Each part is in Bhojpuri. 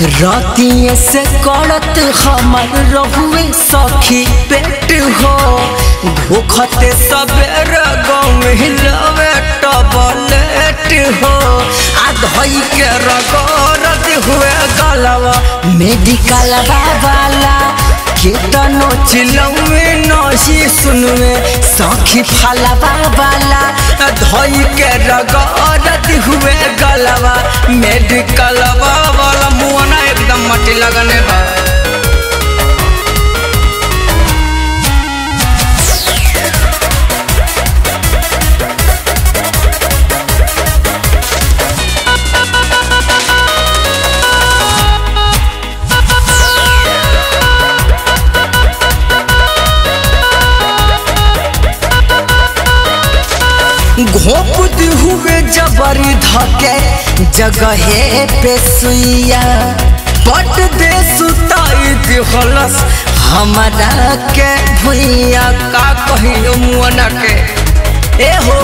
रातिये से करत हमर रहुए सखी पेट हो भूखते सबेर गाँव हिलवे टबलेट हो आधई के रगरत हुए गलवा मेडिकल वाला केतनो चिलौए नहीं सुनवे सखी फलवा वाला धई के रगरत हुए गलवा मेडिकल वाला मुआना एकदम मटी लगने बा। घोप हुए जबरी धके जगहे पे सुइया पट दे सुताई दिहलस हमारा के भुइया का कहियो मुअना के ए हो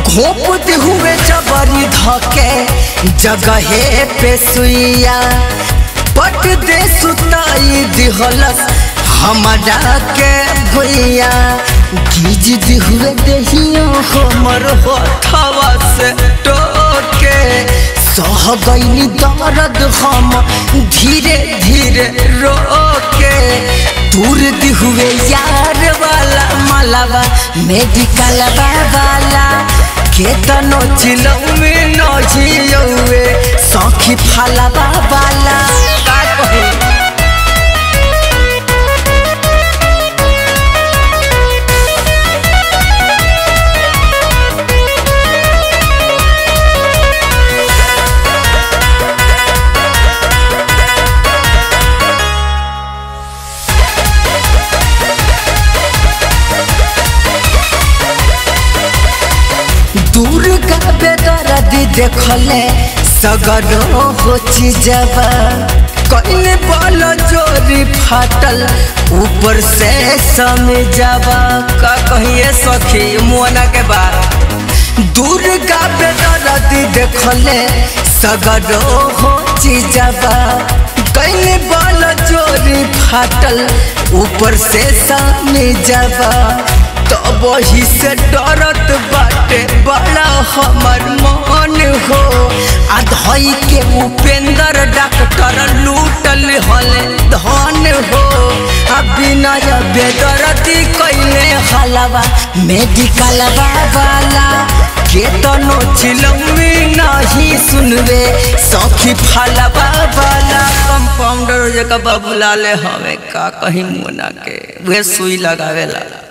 घोप हुए जबरी धके जगहे पे सुइया पट दे सुताई दिहलस हमारा के भुइया गिज हुए दहियो हमर होठवा से टोके सह गईनी दर्द हम धीरे धीरे रोके दूर हुए यार वाला मलवा मेडिकल वाला केतनो चिलौए नजियौए सखी फलवा वाला का कहे दूर का बेदर्दी देखले सगरो हो चीजवा कइले बल जोरी फाटल ऊपर से समझवा का कहिए सखी मुआना के बाद दूर का बेदर्दी देखले सगरो हो चीजवा कइले बल जोरी फाटल ऊपर से समझवा तो वही से डरत बाटे बड़ा हमर मन हो आधई के उपेंद्र डॉक्टर लूटल हले धन हो बिना बेदर्दी कइले हलवा मेडिकल वाला केतनो चिलौए नहीं सुनवे सखी फलवा वाला कंपाउंडर जका बाबूलाल हवे का कहीं मुना के वे सुई लगावेला।